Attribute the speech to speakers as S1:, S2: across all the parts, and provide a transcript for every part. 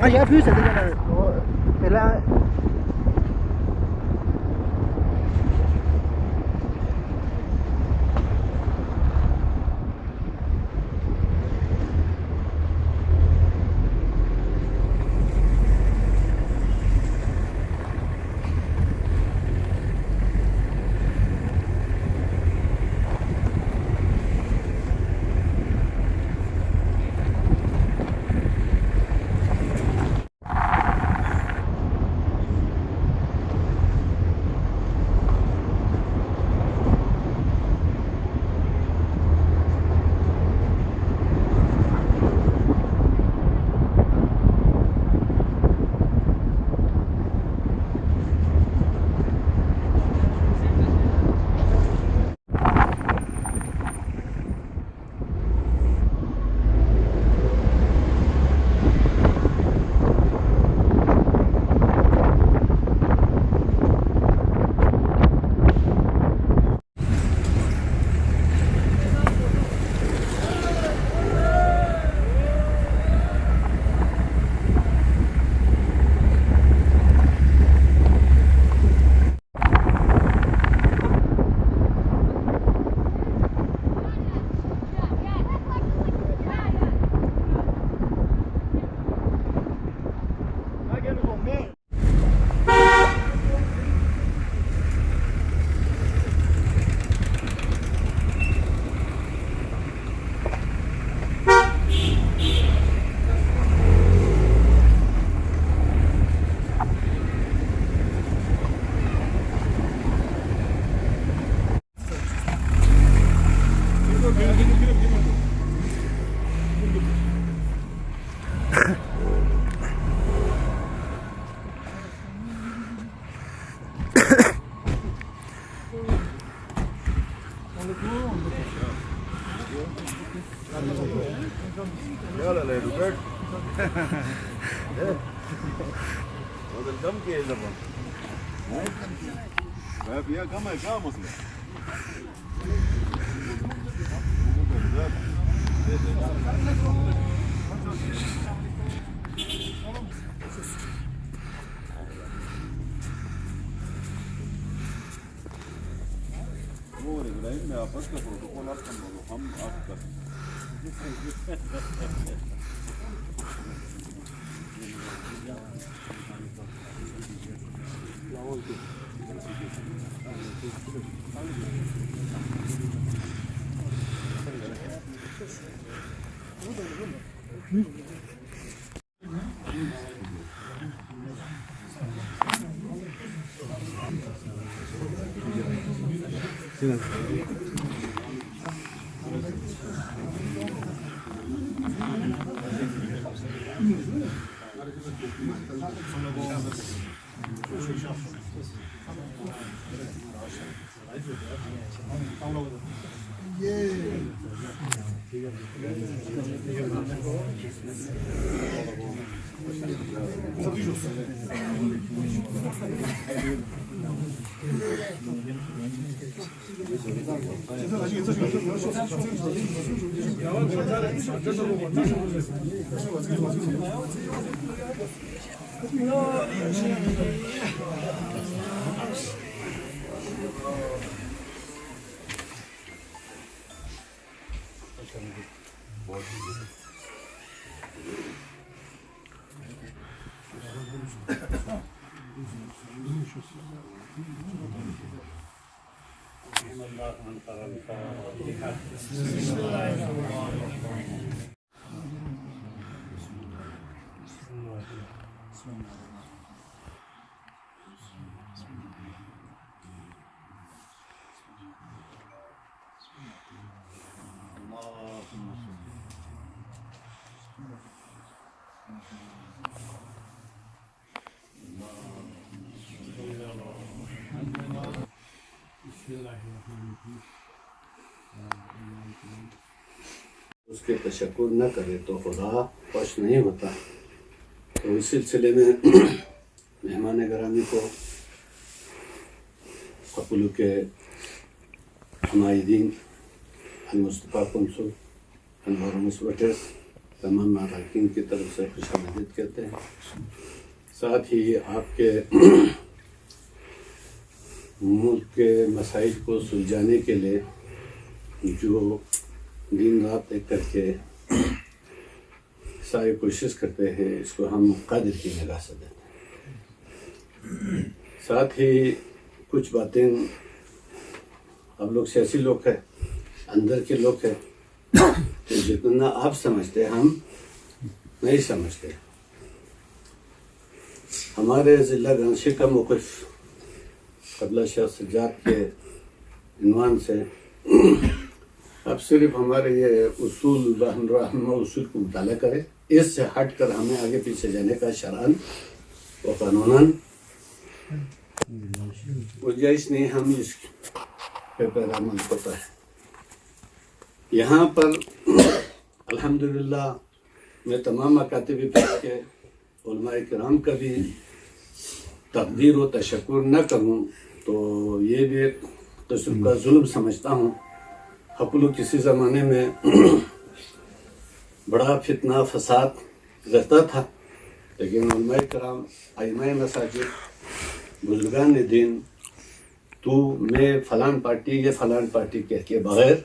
S1: giá phía sẽ là để là
S2: Ja, dat leidt ook. Wat een dampje is ervan. Ja, kan maar kamers. Mooi, ik denk dat het wel goed kon afkomen, maar ham achter.
S3: اس کے تشکر نہ کرے تو خدا خوش نہیں ہوتا. تو اس سلسلے میں مہمان گرامی کو اپولو کے حمایدین المصطفیٰ قنصل انور مسوٹس تمام اراکین کی طرف سے خوش آمدید کہتے ہیں. ساتھ ہی آپ کے ملک کے مسائل کو سلجھانے کے لیے جو دن رات ایک کر کے ساری کوشش کرتے ہیں اس کو ہم قادر کی نگاہ سے دیتے ہیں. ساتھ ہی کچھ باتیں آپ لوگ سیاسی لوگ ہیں اندر کے لوگ ہیں تو جتنا آپ سمجھتے ہم نہیں سمجھتے. ہمارے ضلع گنشی کا موقف قبلہ شاہ سجاد کے عنوان سے اب صرف ہمارے یہ اصول رہنما اصول کو مطالعہ کرے. اس سے ہٹ کر ہمیں آگے پیچھے جانے کا شرعاً و قانوناً گنجائش نہیں. ہم اس پہ عمل ہوتا ہے. یہاں پر الحمدللہ میں تمام مکاتب فقہ کے علماء کرام کا بھی تقدیر و تشکر نہ کروں تو یہ بھی ایک قسم کا ظلم سمجھتا ہوں. اپولو کسی زمانے میں بڑا فتنہ فساد رہتا تھا لیکن علماء کرام ائمہ مساجد بزرگان دین تو میں فلان پارٹی یہ فلان پارٹی کہہ کے بغیر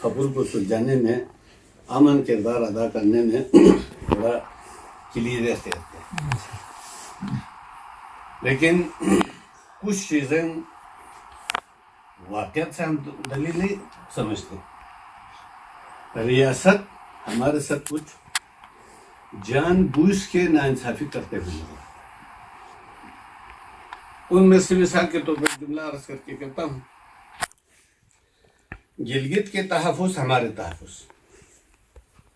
S3: اپولو کو سلجھانے میں امن کردار ادا کرنے میں بڑا کلیئر رہتے ہیں. لیکن کچھ چیزیں واقعات سے ہم دلیل نہیں سمجھتے. ریاست ہمارے ساتھ کچھ جان بوجھ کے ناانصافی کرتے ہوئے ان میں سے مثال کے طور پر جملہ عرض کر کے کہتا ہوں. گلگت کے تحفظ ہمارے تحفظ,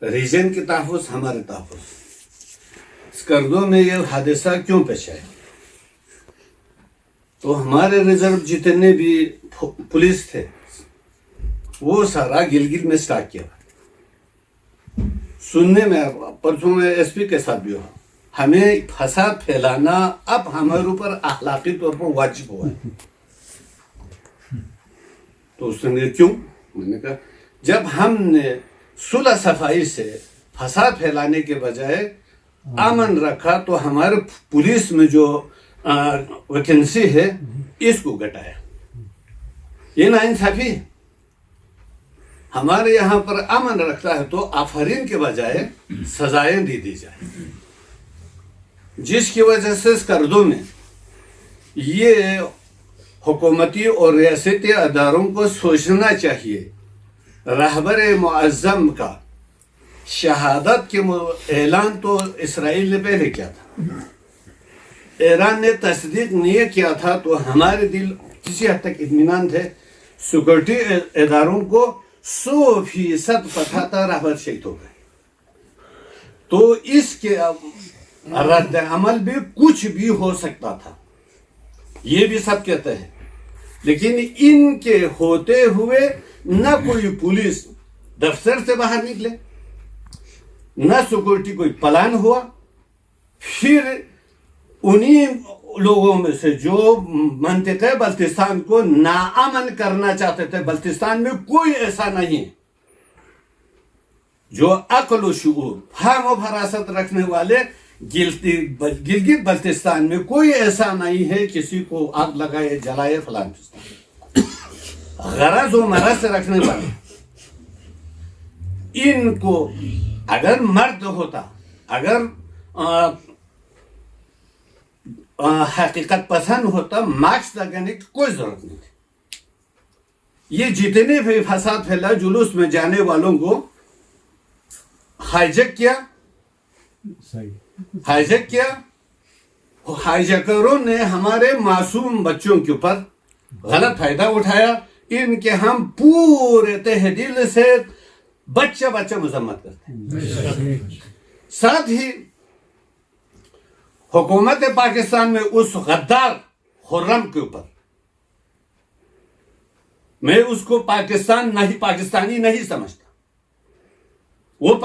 S3: ریجن کے تحفظ ہمارے تحفظ. اسکردو میں یہ حادثہ کیوں پیش آئے تو ہمارے ریزرو جتنے بھی پولیس تھے وہ سارا گلگت میں سٹارٹ کیا. سننے میں پرسوں میں ایس پی کے ساتھ بھی ہوا ہمیں فساد پھیلانا اب ہمارے اوپر اخلاقی طور پر واجب ہوا ہے. تو اس نے کیوں؟ میں نے کہا جب ہم نے صلح صفائی سے فساد پھیلانے کے بجائے امن رکھا تو ہمارے پولیس میں جو ویکنسی ہے اس کو گھٹایا. یہ ناانصافی ہے. ہمارے یہاں پر امن رکھتا ہے تو آفرین کے بجائے سزائیں دی جائیں, جس کی وجہ سے اسکردو میں یہ حکومتی اور ریاستی اداروں کو سوچنا چاہیے. رہبر معظم کا شہادت کے اعلان تو اسرائیل نے پہلے کیا تھا, ایران نے تصدیق نہیں کیا تھا تو ہمارے دل کسی حد تک اطمینان تھے. سیکورٹی اداروں کو 100% پتہ تھا رہبر شہید ہو گئے. تو اس کے رد عمل بھی کچھ بھی ہو سکتا تھا, یہ بھی سب کہتے ہیں. لیکن ان کے ہوتے ہوئے نہ کوئی پولیس دفتر سے باہر نکلے, نہ سیکورٹی کوئی پلان ہوا. پھر انہی لوگوں میں سے جو منطقہ بلتستان کو ناامن کرنا چاہتے تھے, بلتستان میں کوئی ایسا نہیں ہے جو عقل و شعور فہم و فراست رکھنے والے گلگت بلتستان میں کوئی ایسا نہیں ہے کسی کو آگ لگائے جلائے فلان غرض و مرض سے رکھنے والے. ان کو اگر مرد ہوتا, اگر حقیقت پسند ہوتا, مارکس لگانے کی کوئی ضرورت نہیں تھی. یہ جتنے بھی فساد پھیلا جلوس میں جانے والوں کو ہائی جیک کیا. ہائی جیکروں نے ہمارے معصوم بچوں کے اوپر غلط فائدہ اٹھایا. ان کے ہم پورے تہ دل سے بچہ مذمت کرتے ہیں. ساتھ ہی حکومت پاکستان میں اس غدار خرم کے اوپر میں اس کو پاکستانی نہیں سمجھتا. وہ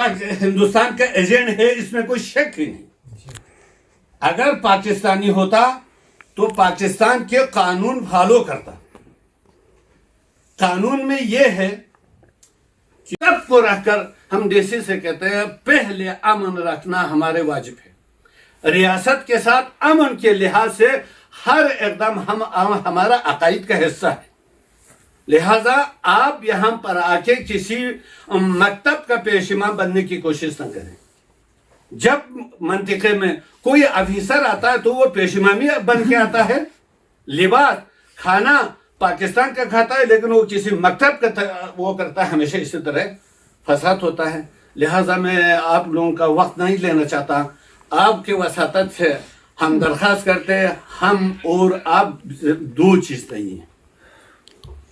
S3: ہندوستان کا ایجنٹ ہے، اس میں کوئی شک ہی نہیں. اگر پاکستانی ہوتا تو پاکستان کے قانون فالو کرتا. قانون میں یہ ہے کہ سب کو رکھ کر ہم ڈیسی سے کہتے ہیں پہلے امن رکھنا ہمارے واجب ہے. ریاست کے ساتھ امن کے لحاظ سے ہر اقدام ہمارا عقائد کا حصہ ہے. لہذا آپ یہاں پر آ کے کسی مکتب کا پیشیمہ بننے کی کوشش نہ کریں. جب منطقے میں کوئی افیسر آتا ہے تو وہ پیشیمہ بھی بن کے آتا ہے. لباس کھانا پاکستان کا کھاتا ہے لیکن وہ کسی مکتب کا وہ کرتا ہے. ہمیشہ اسی طرح فساد ہوتا ہے. لہذا میں آپ لوگوں کا وقت نہیں لینا چاہتا. آپ کے وساطت سے ہم درخواست کرتے ہیں، ہم اور آپ دو چیز نہیں ہیں.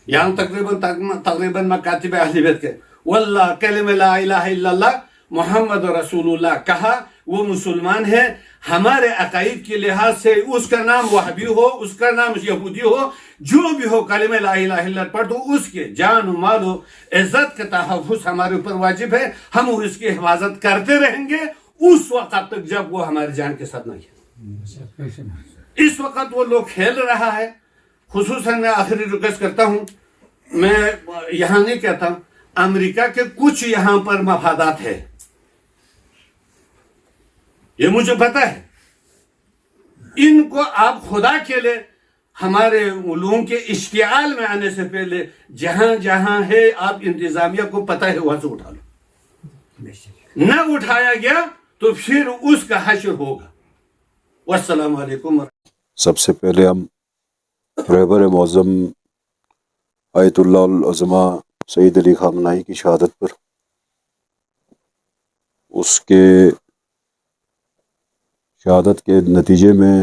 S3: یہاں تقریباً مکاتب اہل بیت کے واللہ کلمہ لا الہ الا اللہ محمد رسول اللہ کہا وہ مسلمان ہے. ہمارے عقائد کے لحاظ سے اس کا نام وہابی ہو، اس کا نام یہودی ہو، جو بھی ہو کلمہ لا الہ الا اللہ پڑھ تو اس کے جان و مال و عزت کا تحفظ ہمارے اوپر واجب ہے. ہم اس کی حفاظت کرتے رہیں گے اس وقت تک جب وہ ہماری جان کے ساتھ نہیں ہے. اس وقت وہ لوگ کھیل رہا ہے. خصوصاً میں آخری ریکویسٹ کرتا ہوں، میں یہاں نہیں کہتا، امریکہ کے کچھ یہاں پر مفادات ہے، یہ مجھے پتا ہے. ان کو آپ خدا کے لئے ہمارے لوگوں کے اشتعال میں آنے سے پہلے جہاں جہاں ہے آپ انتظامیہ کو پتہ ہے وہاں سے اٹھا لو. نہ اٹھایا گیا تو پھر اس کا حشر ہوگا. والسلام علیکم.
S4: سب سے پہلے ہم رہبر معظم آیت اللہ العظمہ سید علی خامنہئی کی شہادت پر اس کے شہادت کے نتیجے میں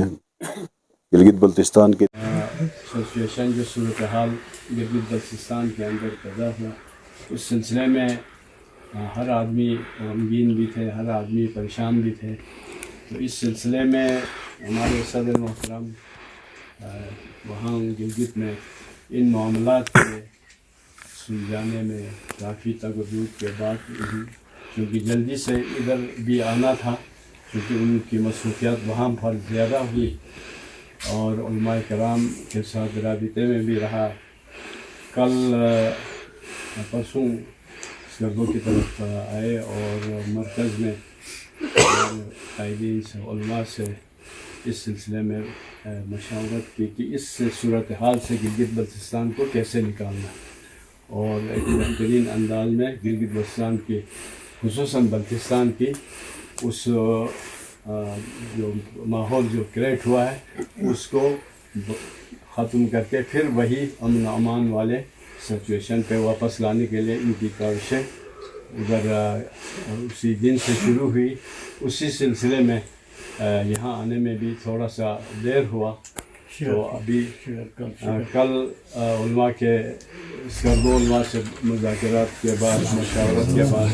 S4: گلگت بلتستان کے
S5: ایسوسیشن جو صورتحال گلگت بلتستان کے اندر پیدا ہوا، اس سلسلے میں ہر آدمی غمگین بھی تھے، ہر آدمی پریشان بھی تھے. تو اس سلسلے میں ہمارے صدر محترم وہاں گلگت میں ان معاملات کے سلجھانے میں کافی تگدود کے بعد کیونکہ جلدی سے ادھر بھی آنا تھا کیونکہ ان کی مصروفیات وہاں پر زیادہ ہوئی اور علماء کرام کے ساتھ رابطے میں بھی رہا. کل پرسوں سرگو کی طرف آئے اور مرکز میں قائدین سے علماء سے اس سلسلے میں مشاورت کی کہ اس صورتحال سے گلگت بلتستان کو کیسے نکالنا اور ایک بہترین انداز میں گلگت بلتستان کی خصوصاً بلتستان کی اس جو ماحول جو کریٹ ہوا ہے اس کو ختم کر کے پھر وہی امن و امان والے سچویشن پہ واپس لانے کے لیے ان کی کاوشیں ادھر اسی دن سے شروع ہوئی. اسی سلسلے میں یہاں آنے میں بھی تھوڑا سا دیر ہوا. تو ابھی کل علماء کے سرگو علماء سے مذاکرات کے بعد مشاورت کے بعد